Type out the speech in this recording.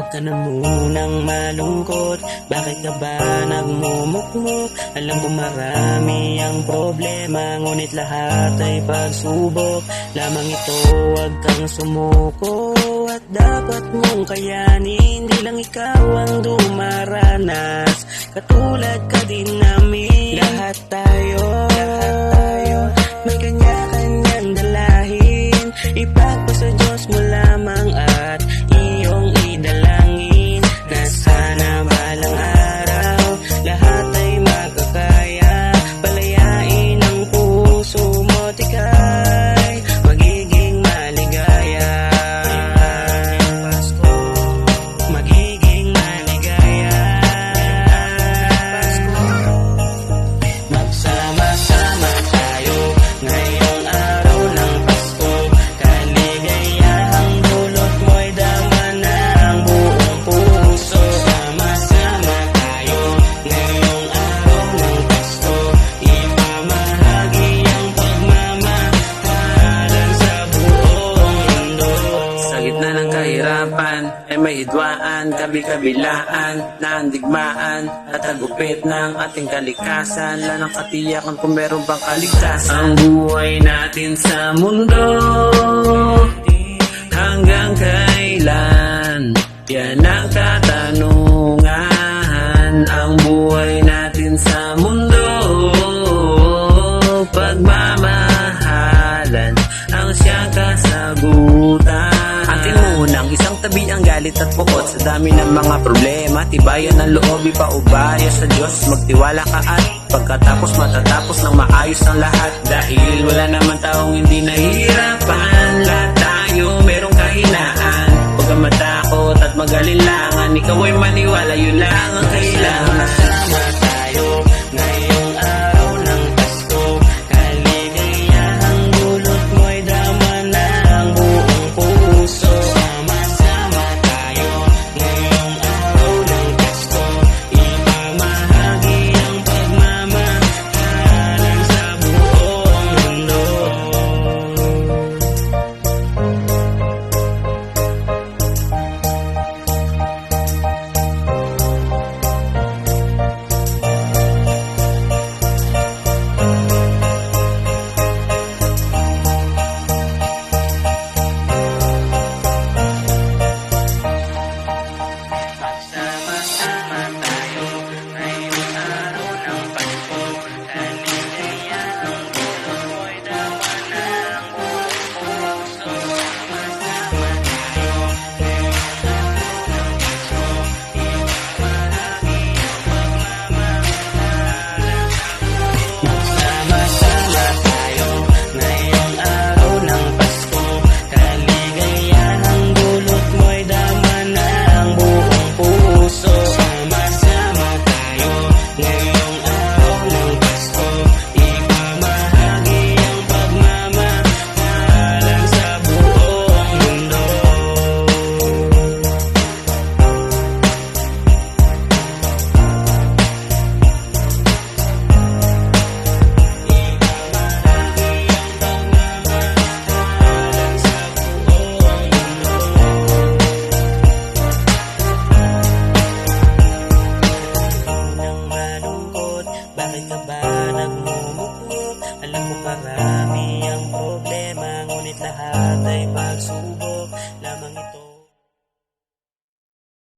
Huwag ka na munang malungkot. Bakit ka ba nagmumukmuk? Alam ko marami ang problema, ngunit lahat ay pagsubok lamang ito. Huwag kang sumuko at dapat mong kayanin. Di lang ikaw ang dumaranas, katulad ka din namin. Lahat tayo may kanya-kanyang dalahin. Ipagpasa Diyos mo lamang at iyong idalangin na sana balang araw lahat ay magkakaya. Palayain ang puso mo, tikay magiging maligaya. Pasko, magiging maligaya. Pasko, magsama-sama tayo ngayong araw ng Pasko. Kaligayahang dulot mo'y dama ng buong puso. Sama-sama tayo ngayong araw ng Pasko. Ipamahagi ang pagmamahalan sa buong mundo. Sa gitna ng kahirapan ay may hidwaan, kabi-kabilaan na ang digmaan at hagupit ng ating kalikasan. Wala ng katiyakan kung meron bang kaligtasan. Ang buhay natin sa mundo, hanggang kailan? Yan ang katanungan. Ang buhay natin sa mundo, pagmamahalan ang siyang kasagutan. Ating munang isang tabi ang galit at bukod sa dami ng mga problema. Tibayan ng loob, ipaubaya sa Diyos. Magtiwala ka at pagkatapos matatapos ng maayos ang lahat. Dahil wala naman taong hindi nahihirapan. Lahat tayo merong kahinaan. Huwag kang matakot at magalinlangan. Ikaw ay maniwala, yun lang ang kailangan. Sama tayo ngayong araw ng Pasko. Kaligayahang dulot mo'y dama ng buong puso. Sama-sama tayo ngayong araw ng Pasko. Ipamahagi ang pagmamahalan sa buong mundo. Magsama-sama tayo ngayong araw ng Pasko. Kaligayahang dulot mo'y dama ng buong puso. Sama-sama tayo ngayong araw ng Pasko. Ipamahagi ang pagmamahalan sa buong. Magsama-sama tayo ngayong araw ng Pasko. Kaligayahang dulot mo'y dama ng buong puso. Sama-sama tayo ngayong araw ng Pasko. Ipamahagi ang pagmamahalan sa buong mundo. Nang malungkot, bakit ka ba nagmumukmuk? Alam ko marami ang problema, ngunit lahat ay pagsubok